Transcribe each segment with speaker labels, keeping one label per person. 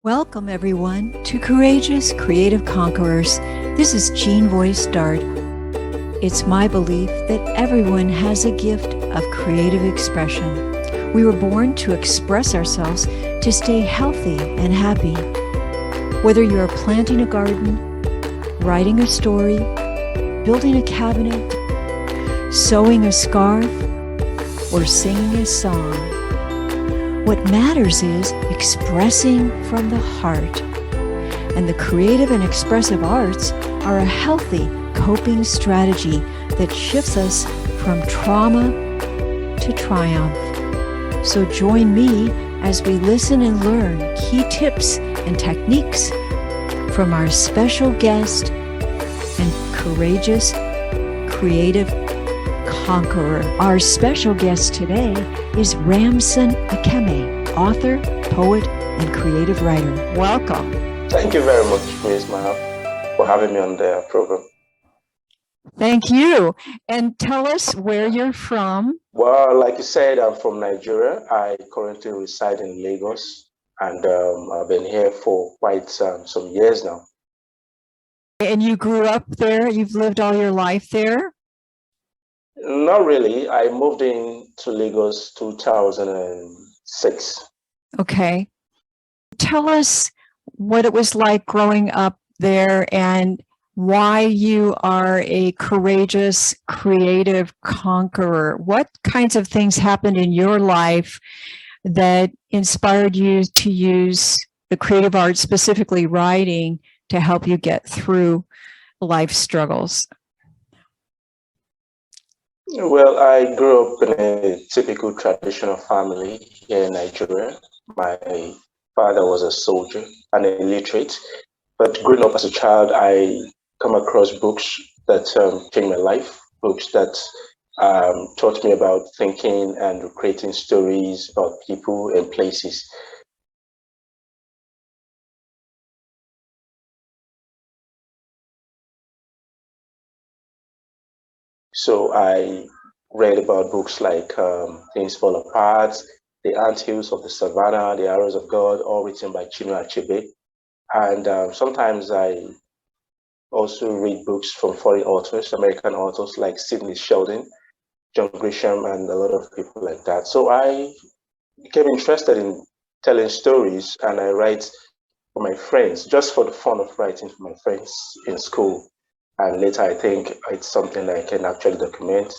Speaker 1: Welcome, everyone, to Courageous Creative Conquerors. This is Jean Voice Dart. It's my belief that everyone has a gift of creative expression. We were born to express ourselves to stay healthy and happy. Whether you are planting a garden, writing a story, building a cabinet, sewing a scarf, or singing a song, what matters is expressing from the heart. And the creative and expressive arts are a healthy coping strategy that shifts us from trauma to triumph. So join me as we listen and learn key tips and techniques from our special guest and courageous creative conqueror. Our special guest today is Ramson Acheme, author, poet, and creative writer. Welcome.
Speaker 2: Thank you very much, Ms. Mahal, for having me on the program.
Speaker 1: Thank you. And tell us where you're from.
Speaker 2: Well, like you said, I'm from Nigeria. I currently reside in Lagos, and I've been here for quite some years now.
Speaker 1: And you grew up there? You've lived all your life there?
Speaker 2: Not really. I moved into Lagos 2006.
Speaker 1: Okay. Tell us what it was like growing up there and why you are a courageous, creative conqueror. What kinds of things happened in your life that inspired you to use the creative arts, specifically writing, to help you get through life struggles?
Speaker 2: Well, I grew up in a typical traditional family here in Nigeria. My father was a soldier and illiterate, but growing up as a child, I come across books that changed my life, books that taught me about thinking and creating stories about people and places. So I read about books like Things Fall Apart, The Anthills of the Savannah, The Arrows of God, all written by Chinua Achebe. And sometimes I also read books from foreign authors, American authors like Sidney Sheldon, John Grisham, and a lot of people like that. So I became interested in telling stories, and I write for my friends, just for the fun of writing for my friends in school. And later, I think it's something that I can actually document.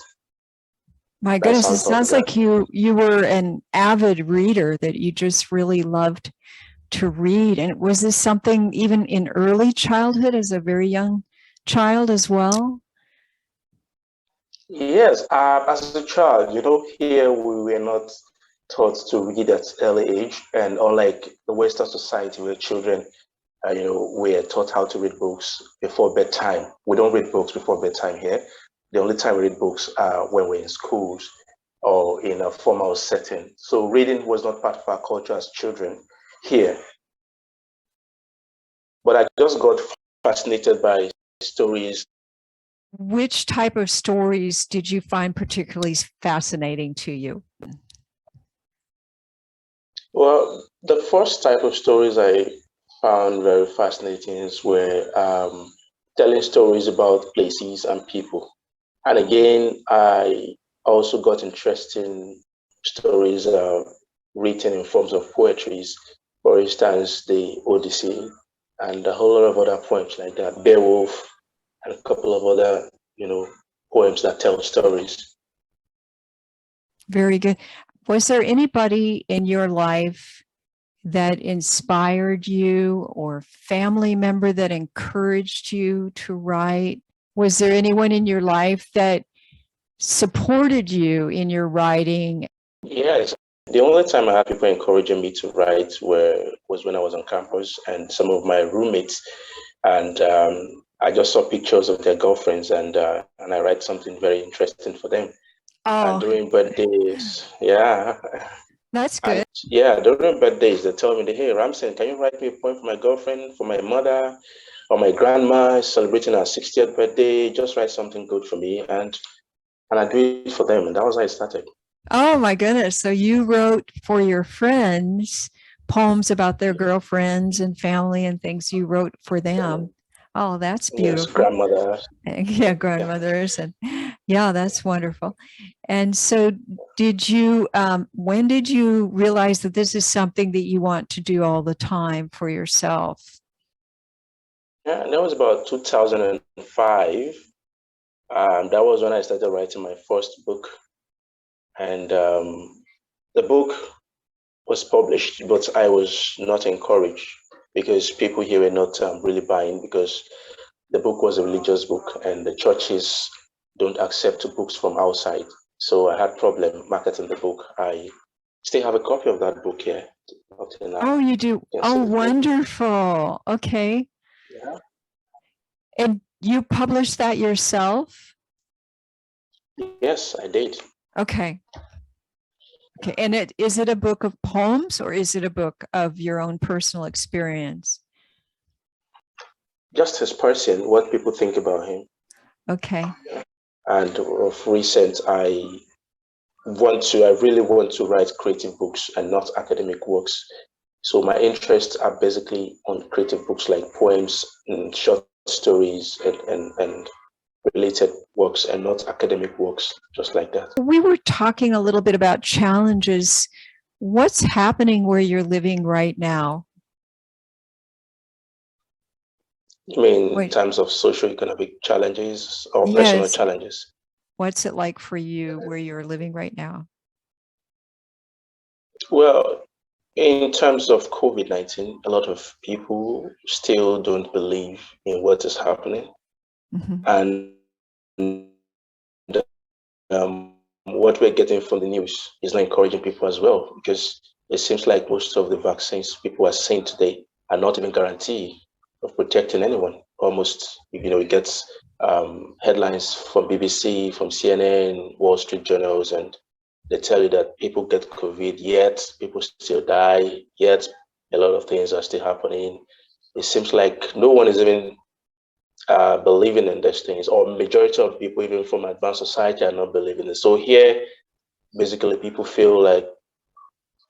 Speaker 1: My goodness, it sounds like you were an avid reader, that you just really loved to read. And was this something even in early childhood, as a very young child as well?
Speaker 2: Yes, as a child, here we were not taught to read at early age. And unlike the Western society where children we're taught how to read books before bedtime. We don't read books before bedtime here. The only time we read books are when we're in schools or in a formal setting. So reading was not part of our culture as children here. But I just got fascinated by stories.
Speaker 1: Which type of stories did you find particularly fascinating to you?
Speaker 2: Well, the first type of stories I found very fascinating were telling stories about places and people. And again, I also got interesting stories written in forms of poetries. For instance, the Odyssey and a whole lot of other poems like that, Beowulf, and a couple of other, poems that tell stories.
Speaker 1: Very good. Was there anybody in your life that inspired you, or family member that encouraged you to write? Was there anyone in your life that supported you in your writing?
Speaker 2: Yes. The only time I had people encouraging me to write was when I was on campus, and some of my roommates, and I just saw pictures of their girlfriends, and I write something very interesting for them.
Speaker 1: Oh,
Speaker 2: and during birthdays, yeah.
Speaker 1: That's good.
Speaker 2: And, during birthdays, they tell me, hey, Ramson, can you write me a poem for my girlfriend, for my mother, or my grandma celebrating her 60th birthday? Just write something good for me, and I do it for them. And that was how it started.
Speaker 1: Oh my goodness. So you wrote for your friends poems about their girlfriends and family and things you wrote for them. Oh, that's
Speaker 2: Yes,
Speaker 1: beautiful.
Speaker 2: grandmother.
Speaker 1: Yeah, grandmothers. And yeah, that's wonderful. And so when did you realize that this is something that you want to do all the time for yourself?
Speaker 2: Yeah, and that was about 2005. That was when I started writing my first book. And the book was published, but I was not encouraged because people here were not really buying, because the book was a religious book and the churches don't accept books from outside. So I had problem marketing the book. I still have a copy of that book here.
Speaker 1: Oh, you do? Oh, wonderful. Okay.
Speaker 2: Yeah.
Speaker 1: And you published that yourself?
Speaker 2: Yes, I did.
Speaker 1: Okay. Okay. And is it a book of poems or is it a book of your own personal experience?
Speaker 2: Just his person, what people think about him.
Speaker 1: Okay.
Speaker 2: And of recent, I really want to write creative books and not academic works. So my interests are basically on creative books like poems and short stories and related works, and not academic works, just like that.
Speaker 1: We were talking a little bit about challenges. What's happening where you're living right now?
Speaker 2: I mean, in terms of socio-economic challenges or personal
Speaker 1: Yes.
Speaker 2: challenges?
Speaker 1: What's it like for you where you're living right now?
Speaker 2: Well, in terms of COVID-19, a lot of people still don't believe in what is happening. And what we're getting from the news is not encouraging people as well, because it seems like most of the vaccines people are saying today are not even guaranteed of protecting anyone. Almost, we get headlines from BBC, from CNN, Wall Street journals, and they tell you that people get COVID, yet people still die, yet a lot of things are still happening. It seems like no one is even believing in these things, or majority of people, even from advanced society, are not believing it. So here, basically, people feel like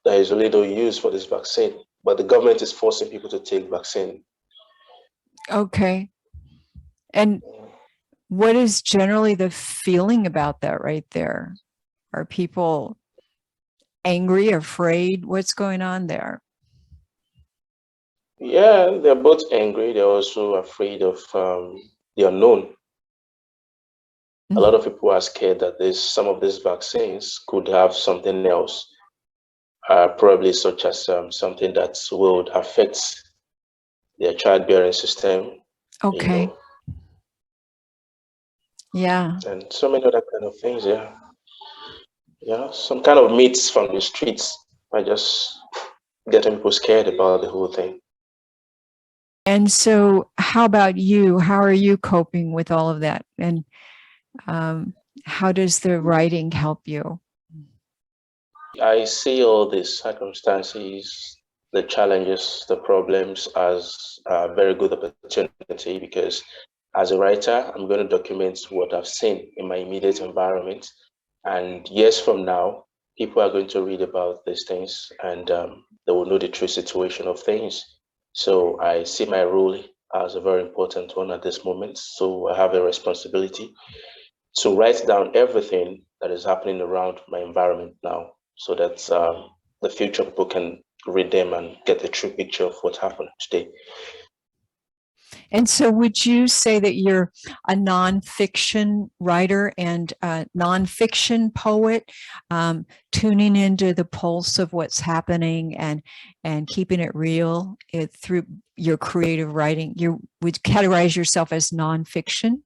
Speaker 2: there is really no use for this vaccine, but the government is forcing people to take vaccine.
Speaker 1: Okay. And what is generally the feeling about that right there? Are people angry, afraid? What's going on there?
Speaker 2: Yeah, they're both angry. They're also afraid of the unknown. A lot of people are scared that some of these vaccines could have something else, probably such as something that would affect their childbearing system.
Speaker 1: Okay. Yeah.
Speaker 2: And so many other kind of things. Yeah. Yeah. Some kind of myths from the streets are just getting people scared about the whole thing.
Speaker 1: And so, how about you? How are you coping with all of that? And how does the writing help you?
Speaker 2: I see all these circumstances, the challenges, the problems as a very good opportunity, because as a writer, I'm going to document what I've seen in my immediate environment. And years from now, people are going to read about these things, and they will know the true situation of things. So I see my role as a very important one at this moment. So I have a responsibility to write down everything that is happening around my environment now, so that the future people can read them and get a true picture of what happened today.
Speaker 1: And so, would you say that you're a nonfiction writer and a nonfiction poet, tuning into the pulse of what's happening and keeping it real through your creative writing? You would categorize yourself as nonfiction?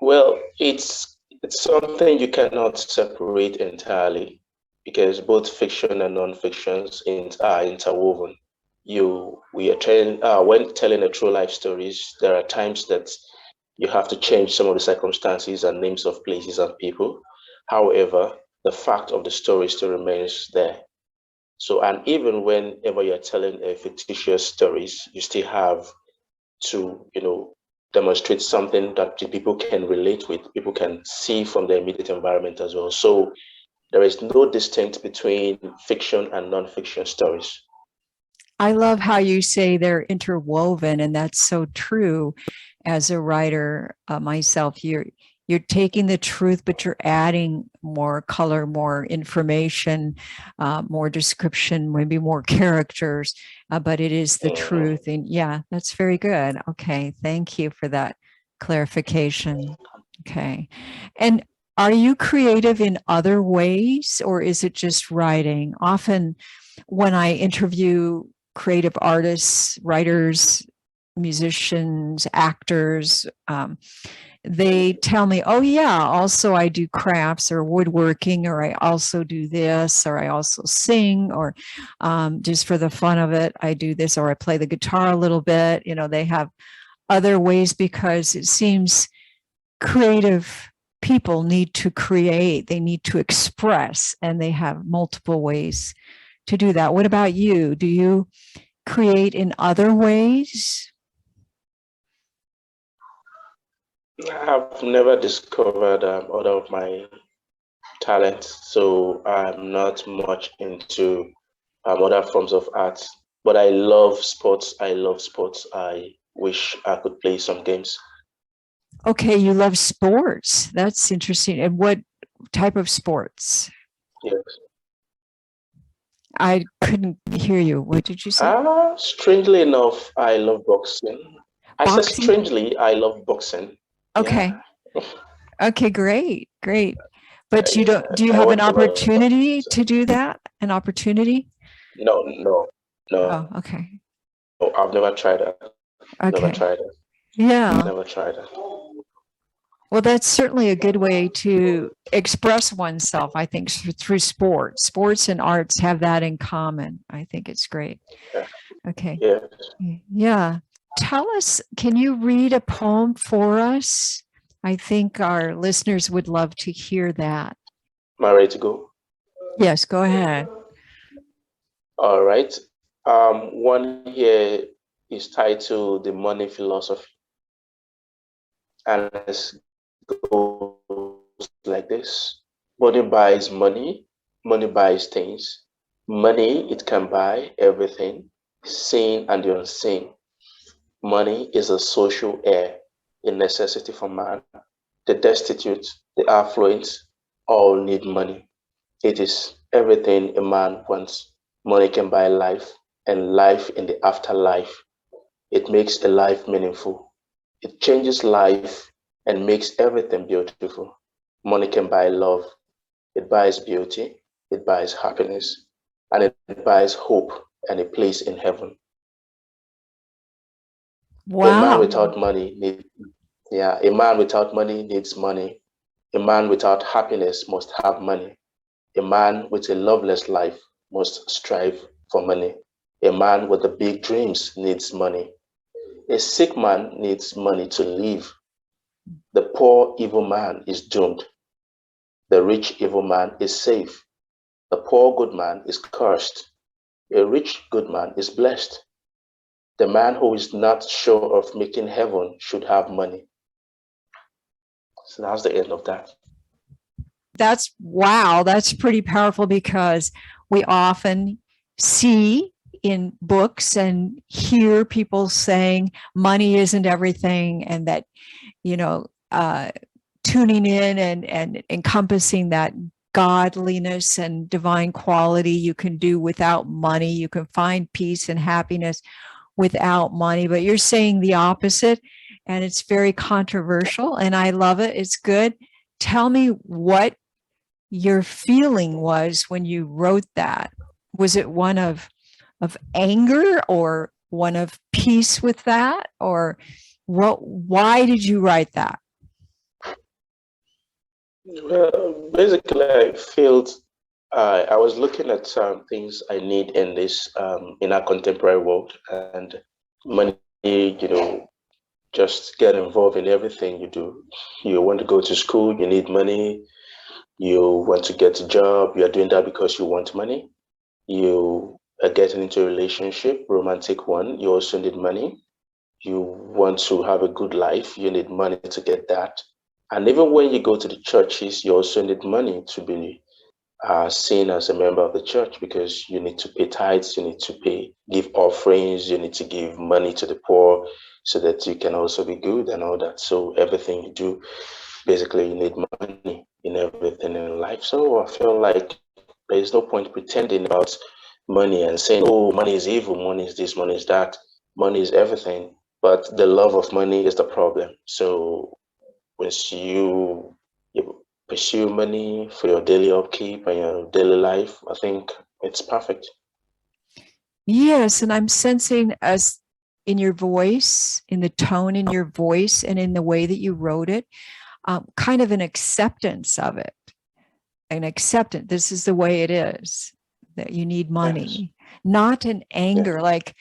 Speaker 2: Well, it's something you cannot separate entirely, because both fiction and non-fictions are interwoven. We are telling when telling a true life stories, there are times that you have to change some of the circumstances and names of places and people. However, the fact of the story still remains there. So, and even whenever you're telling a fictitious stories, you still have to, demonstrate something that the people can relate with, people can see from their immediate environment as well. So There is no distinct between fiction and non-fiction stories.
Speaker 1: I love how you say they're interwoven, and that's so true. As a writer myself, you're taking the truth, but you're adding more color, more information, more description, maybe more characters, but it is the truth. And yeah, that's very good. Okay, thank you for that clarification. Okay. And are you creative in other ways, or is it just writing? Often when I interview creative artists, writers, musicians, actors, they tell me, oh yeah, also I do crafts or woodworking, or I also do this, or I also sing, or just for the fun of it, I do this, or I play the guitar a little bit. You know, they have other ways because it seems creative people need to create, they need to express, and they have multiple ways to do that. What about you? Do you create in other ways?
Speaker 2: I've never discovered other of my talents, so I'm not much into other forms of art. But I love sports. I love sports. I wish I could play some games.
Speaker 1: Okay, you love sports. That's interesting. And what type of sports?
Speaker 2: Yes.
Speaker 1: I couldn't hear you. What did you say?
Speaker 2: Strangely enough, I love boxing. I said
Speaker 1: Boxing?
Speaker 2: strangely, I love boxing.
Speaker 1: Okay.
Speaker 2: Yeah.
Speaker 1: Okay, great, great. But you don't, do you
Speaker 2: I
Speaker 1: have an
Speaker 2: watch a lot of
Speaker 1: opportunity
Speaker 2: boxing.
Speaker 1: to do that? An opportunity?
Speaker 2: No.
Speaker 1: Oh, okay.
Speaker 2: No, I've never tried that. Never
Speaker 1: Okay.
Speaker 2: tried it.
Speaker 1: Yeah.
Speaker 2: Never tried it.
Speaker 1: Well, that's certainly a good way to express oneself, I think, through sports. Sports and arts have that in common. I think it's great.
Speaker 2: Yeah.
Speaker 1: Okay.
Speaker 2: Yes.
Speaker 1: Yeah. Tell us, can you read a poem for us? I think our listeners would love to hear that.
Speaker 2: Am I ready to go?
Speaker 1: Yes, go ahead.
Speaker 2: All right. One here is titled The Money Philosophy. And it goes like this. Money buys money. Money buys things. Money, it can buy everything, seen and the unseen. Money is a social air, a necessity for man. The destitute, the affluent, all need money. It is everything a man wants. Money can buy life and life in the afterlife. It makes a life meaningful. It changes life and makes everything beautiful. Money can buy love. It buys beauty. It buys happiness. And it buys hope and a place in heaven. A man
Speaker 1: Wow.
Speaker 2: without money needs, yeah, a man without money needs money. A man without happiness must have money. A man with a loveless life must strive for money. A man with the big dreams needs money. A sick man needs money to live. The poor evil man is doomed. The rich evil man is safe. The poor good man is cursed. A rich good man is blessed. The man who is not sure of making heaven should have money. So that's the end of that.
Speaker 1: That's wow. That's pretty powerful because we often see in books and hear people saying money isn't everything, and that, you know, tuning in and encompassing that godliness and divine quality you can do without money. You can find peace and happiness without money, but you're saying the opposite, and it's very controversial, and I love it. It's good. Tell me what your feeling was when you wrote that. Was it one of anger, or one of peace with that, or why did you write that?
Speaker 2: Well, basically, I felt I was looking at some things I need in this in our contemporary world, and money, just get involved in everything you do. You want to go to school, you need money. You want to get a job, you are doing that because you want money. You are getting into a relationship, romantic one, you also need money. You want to have a good life, you need money to get that. And even when you go to the churches, you also need money to be are seen as a member of the church, because you need to pay tithes, you need to give offerings, you need to give money to the poor so that you can also be good and all that. So everything you do, basically you need money in everything in life. So I feel like there is no point pretending about money and saying, oh, money is evil, money is this, money is that. Money is everything, but the love of money is the problem. So once you pursue money for your daily upkeep and your daily life, I think it's perfect.
Speaker 1: Yes, and I'm sensing us in your voice, in the tone in your voice, and in the way that you wrote it, kind of an acceptance of it. An acceptance. This is the way it is. That you need money,
Speaker 2: Yes.
Speaker 1: not an anger.
Speaker 2: Yeah.
Speaker 1: Like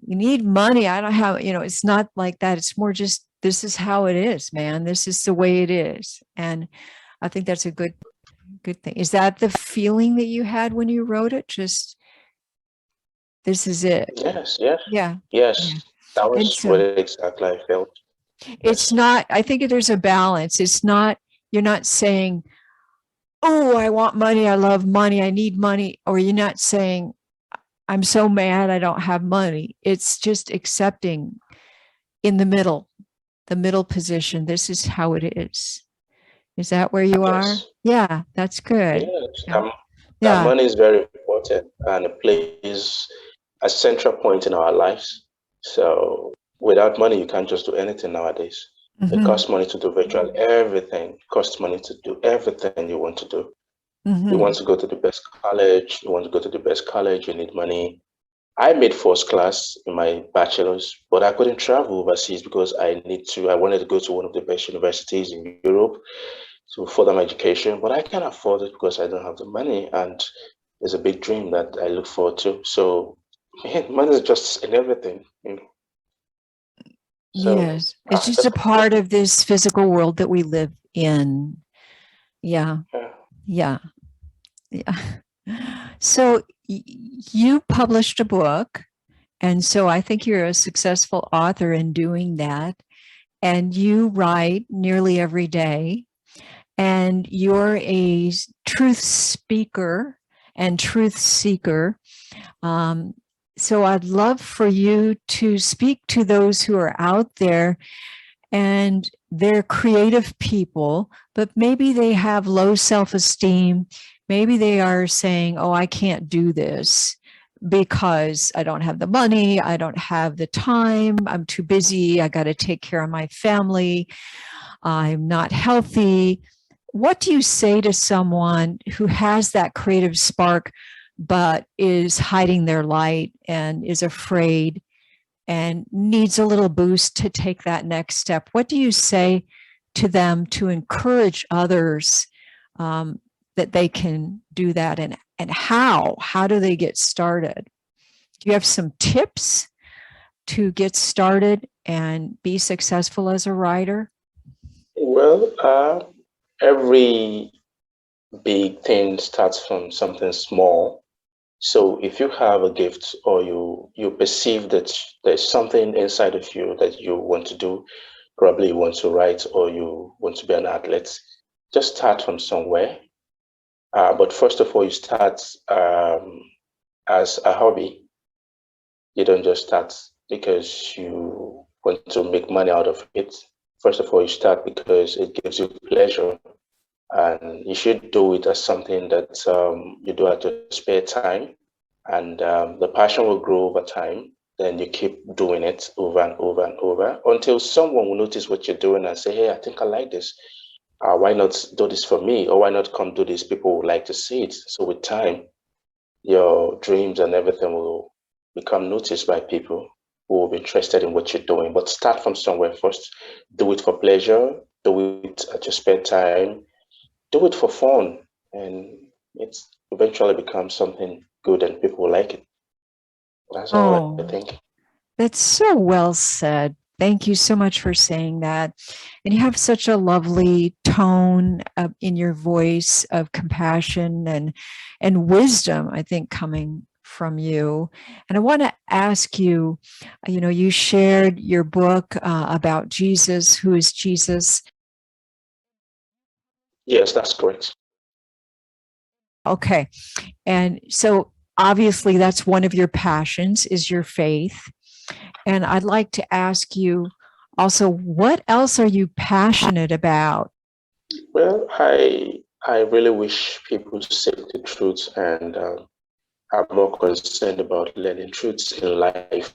Speaker 1: you need money. I don't have. It's not like that. It's more just this is how it is, man. This is the way it is, and I think that's a good thing. Is that the feeling that you had when you wrote it? Just this is it.
Speaker 2: Yes, yes,
Speaker 1: Yeah.
Speaker 2: yes.
Speaker 1: Yeah.
Speaker 2: That
Speaker 1: And
Speaker 2: was what
Speaker 1: so
Speaker 2: exactly I felt.
Speaker 1: it's
Speaker 2: Yes.
Speaker 1: not, I think there's a balance. It's not, you're not saying, oh, I want money. I love money. I need money. Or you're not saying, I'm so mad I don't have money. It's just accepting in the middle position. This is how it is. Is that where you are?
Speaker 2: Yes.
Speaker 1: Yeah, that's good.
Speaker 2: Yes.
Speaker 1: Yeah.
Speaker 2: That
Speaker 1: Yeah.
Speaker 2: money is very important and it plays a central point in our lives. So without money, you can't just do anything nowadays. It
Speaker 1: Mm-hmm.
Speaker 2: costs money to do virtually everything. It costs money to do everything you want to do. You
Speaker 1: Mm-hmm.
Speaker 2: want to go to the best college. You want to go to the best college. You need money. I made first class in my bachelor's, but I couldn't travel overseas because I wanted to go to one of the best universities in Europe to further my education, but I can't afford it because I don't have the money. And it's a big dream that I look forward to. So, man, money is just in everything, you know. So
Speaker 1: Yes. It's
Speaker 2: I
Speaker 1: just a
Speaker 2: just have
Speaker 1: part of this physical world that we live in. Yeah.
Speaker 2: yeah.
Speaker 1: Yeah. Yeah. So you published a book, and so I think you're a successful author in doing that. And you write nearly every day, and you're a truth speaker and truth seeker. Um, so I'd love for you to speak to those who are out there and they're creative people, but maybe they have low self-esteem. Maybe they are saying, oh, I can't do this because I don't have the money, I don't have the time, I'm too busy, I got to take care of my family, I'm not healthy. What do you say to someone who has that creative spark but is hiding their light and is afraid and needs a little boost to take that next step? What do you say to them to encourage others that they can do that? And how do they get started? Do you have some tips to get started and be successful as a writer?
Speaker 2: Well, every big thing starts from something small. So if you have a gift or you perceive that there's something inside of you that you want to do, probably you want to write or you want to be an athlete, just start from somewhere. But first of all, you start as a hobby. You don't just start because you want to make money out of it. First of all, you start because it gives you pleasure, and you should do it as something that you do at your spare time, and the passion will grow over time. Then you keep doing it over and over and over until someone will notice what you're doing and say, "Hey, I think I like this. Why not do this for me? Or why not come do this? People would like to see it." So with time, your dreams and everything will become noticed by people who will be interested in what you're doing. But start from somewhere first. Do it for pleasure. Do it at your spare time. Do it for fun, and it's eventually becomes something good, and people will like it. That's all I
Speaker 1: Oh,
Speaker 2: think.
Speaker 1: that's so well said. Thank you so much for saying that. And you have such a lovely tone in your voice of compassion and wisdom, I think, coming from you. And I want to ask you, you shared your book about Jesus. Who is Jesus?
Speaker 2: Yes, that's correct.
Speaker 1: Okay. And so obviously that's one of your passions is your faith. And I'd like to ask you also, what else are you passionate about?
Speaker 2: Well, I really wish people seek the truth, and I'm more concerned about learning truths in life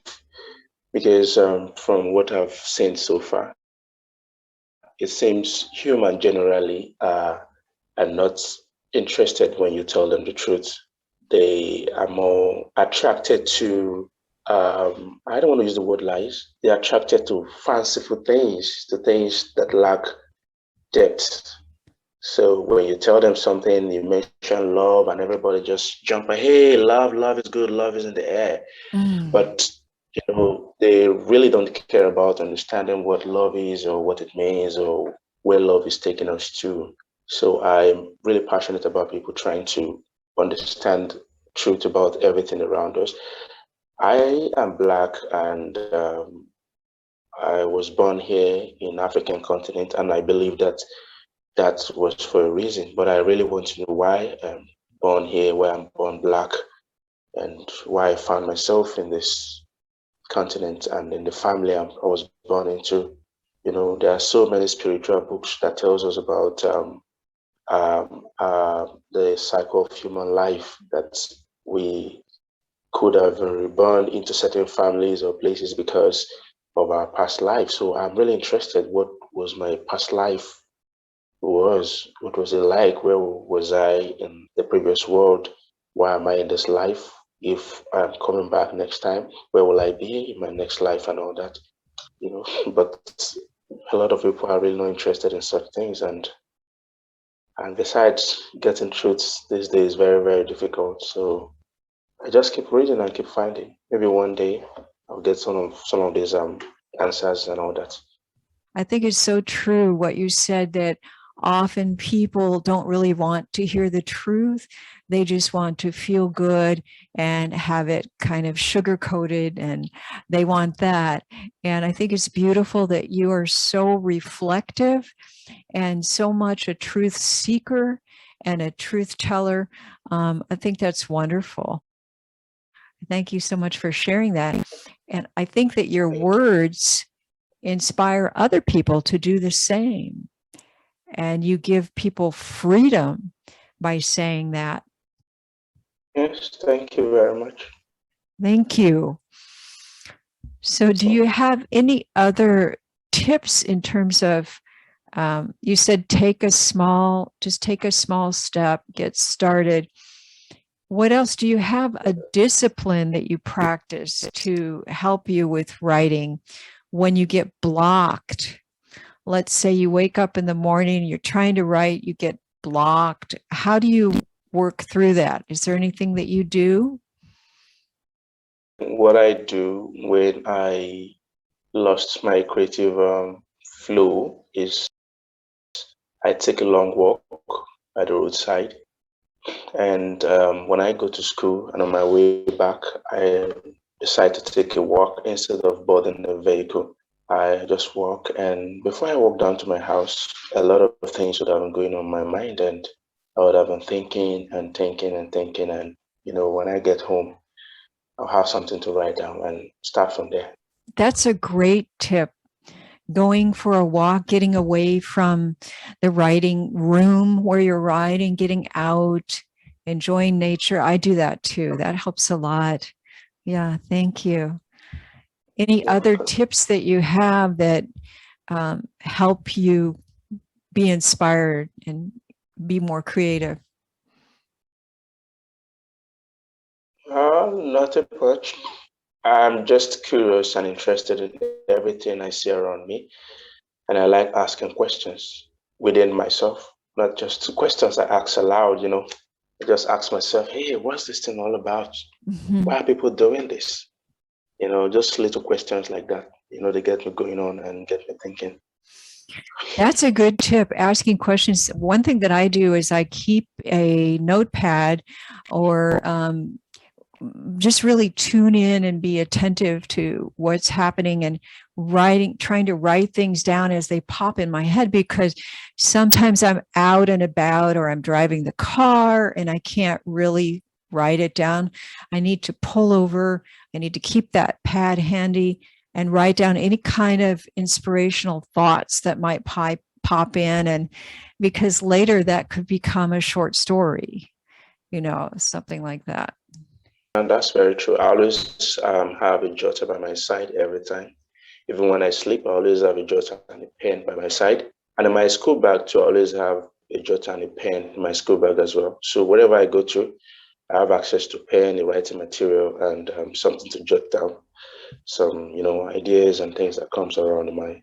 Speaker 2: because from what I've seen so far, it seems human generally are not interested when you tell them the truth. They are more attracted to, I don't want to use the word lies, they're attracted to fanciful things, to things that lack depth. So when you tell them something, you mention love, and everybody just jump, hey, love is good, love is in the air. But they really don't care about understanding what love is or what it means or where love is taking us to. So I'm really passionate about people trying to understand truth about everything around us. I am Black, and I was born here in African continent, and I believe that that was for a reason. But I really want to know why I'm born here, why I'm born Black, and why I found myself in this continent and in the family I was born into. There are so many spiritual books that tells us about the cycle of human life, that we could have been reborn into certain families or places because of our past life. So I'm really interested. What was my past life? What was it like? Where was I in the previous world? Why am I in this life? If I'm coming back next time, where will I be in my next life and all that? But a lot of people are really not interested in such things, and besides, getting truths these days is very, very difficult. So I just keep reading and keep finding. Maybe one day I'll get some of these answers and all that.
Speaker 1: I think it's so true what you said, that often people don't really want to hear the truth. They just want to feel good and have it kind of sugar coated, and they want that. And I think it's beautiful that you are so reflective and so much a truth seeker and a truth teller. I think that's wonderful. Thank you so much for sharing that. And I think that your words inspire other people to do the same. And you give people freedom by saying that.
Speaker 2: Yes, thank you very much.
Speaker 1: Thank you. So do you have any other tips in terms of, you said just take a small step, get started. What else do you have? A discipline that you practice to help you with writing when you get blocked? Let's say you wake up in the morning, you're trying to write, you get blocked. How do you work through that? Is there anything that you do?
Speaker 2: What I do when I lost my creative flow is I take a long walk by the roadside. And when I go to school and on my way back, I decide to take a walk instead of boarding a vehicle. I just walk, and before I walk down to my house, a lot of things would have been going on my mind, and I would have been thinking and thinking and thinking. And when I get home, I'll have something to write down and start from there.
Speaker 1: That's a great tip. Going for a walk, getting away from the writing room where you're writing, getting out, enjoying nature. I do that too. That helps a lot. Yeah, thank you. Any other tips that you have that help you be inspired and be more creative?
Speaker 2: Not a much. I'm just curious and interested in everything I see around me. And I like asking questions within myself, not just questions I ask aloud. I just ask myself, hey, what's this thing all about? Why are people doing this? Just little questions like that. They get me going on and get me thinking.
Speaker 1: That's a good tip, asking questions. One thing that I do is I keep a notepad or just really tune in and be attentive to what's happening, and trying to write things down as they pop in my head, because sometimes I'm out and about or I'm driving the car and I can't really write it down. I need to pull over. I need to keep that pad handy and write down any kind of inspirational thoughts that might pop in, and because later that could become a short story, something like that.
Speaker 2: And that's very true. I always have a jotter by my side every time. Even when I sleep, I always have a jotter and a pen by my side. And in my school bag too, I always have a jotter and a pen in my school bag as well. So wherever I go to, I have access to pen, a writing material, and something to jot down some, ideas and things that comes around in my.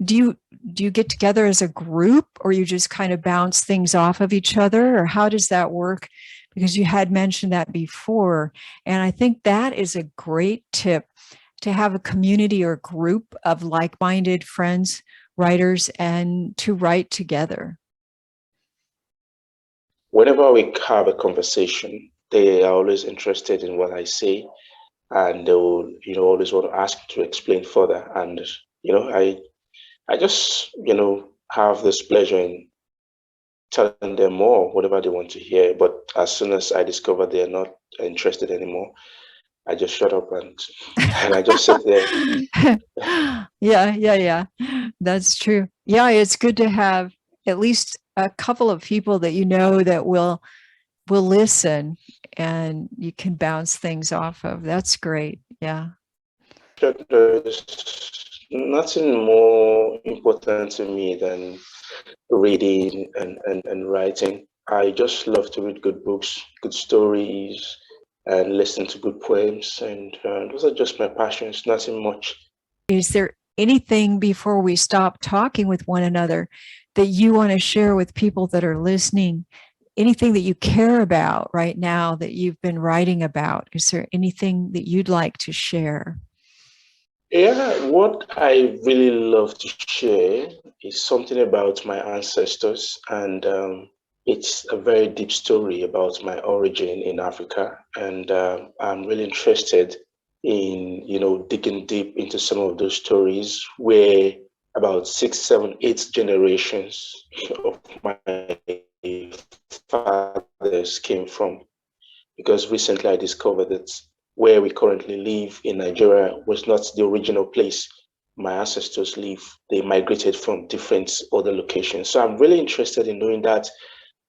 Speaker 1: Do you get together as a group, or you just kind of bounce things off of each other, or how does that work? Because you had mentioned that before. And I think that is a great tip, to have a community or group of like-minded friends, writers, and to write together.
Speaker 2: Whenever we have a conversation, they are always interested in what I say, and they will, always want to ask to explain further. And, I just, have this pleasure in telling them more, whatever they want to hear. But as soon as I discover they're not interested anymore, I just shut up and I just sit there.
Speaker 1: Yeah. That's true. Yeah, it's good to have at least a couple of people that that will listen, and you can bounce things off of. That's great. Yeah.
Speaker 2: There's nothing more important to me than reading and writing. I just love to read good books, good stories, and listen to good poems. And those are just my passions, nothing much.
Speaker 1: Is there anything, before we stop talking with one another, that you want to share with people that are listening? Anything that you care about right now that you've been writing about? Is there anything that you'd like to share?
Speaker 2: Yeah, what I really love to share is something about my ancestors, and it's a very deep story about my origin in Africa, and I'm really interested in digging deep into some of those stories, where about 6, 7, 8 generations of my fathers came from. Because recently I discovered that where we currently live in Nigeria was not the original place my ancestors live. They migrated from different other locations. So I'm really interested in knowing that.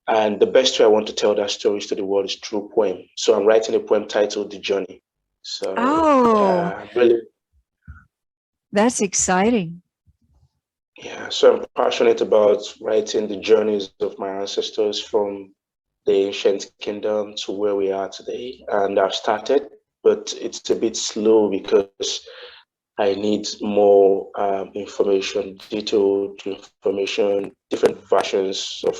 Speaker 2: And the best way I want to tell that story to the world is through poem. So I'm writing a poem titled The Journey. So really,
Speaker 1: that's exciting.
Speaker 2: Yeah, so I'm passionate about writing the journeys of my ancestors from the ancient kingdom to where we are today. And I've started, but it's a bit slow because I need more information, detailed information, different versions of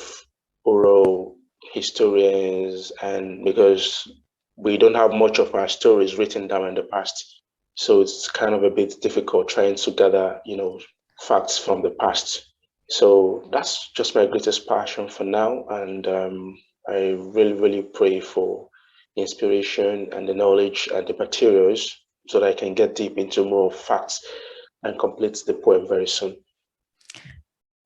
Speaker 2: oral historians, and because we don't have much of our stories written down in the past. So it's kind of a bit difficult trying to gather, facts from the past. So that's just my greatest passion for now. And I really, really pray for inspiration and the knowledge and the materials so that I can get deep into more facts and complete the poem very soon.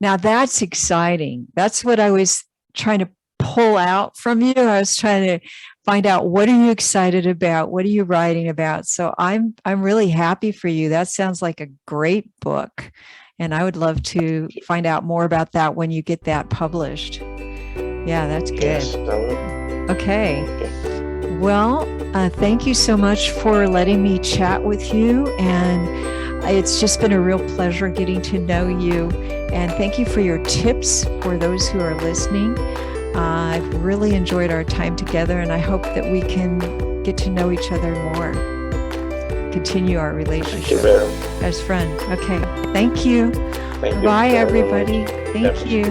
Speaker 1: Now that's exciting. That's what I was trying to pull out from you. I was trying to find out, what are you excited about? What are you writing about? So I'm really happy for you. That sounds like a great book. And I would love to find out more about that when you get that published. Yeah, that's good.
Speaker 2: Yes,
Speaker 1: Okay. Well, thank you so much for letting me chat with you. And it's just been a real pleasure getting to know you. And thank you for your tips for those who are listening. I've really enjoyed our time together, and I hope that we can get to know each other more, continue our relationship as friends. Okay. Thank you.
Speaker 2: Thank you.
Speaker 1: Bye, everybody. Thank you.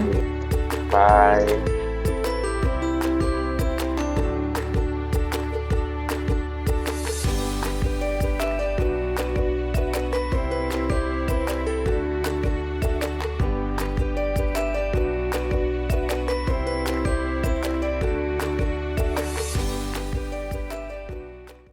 Speaker 2: Bye.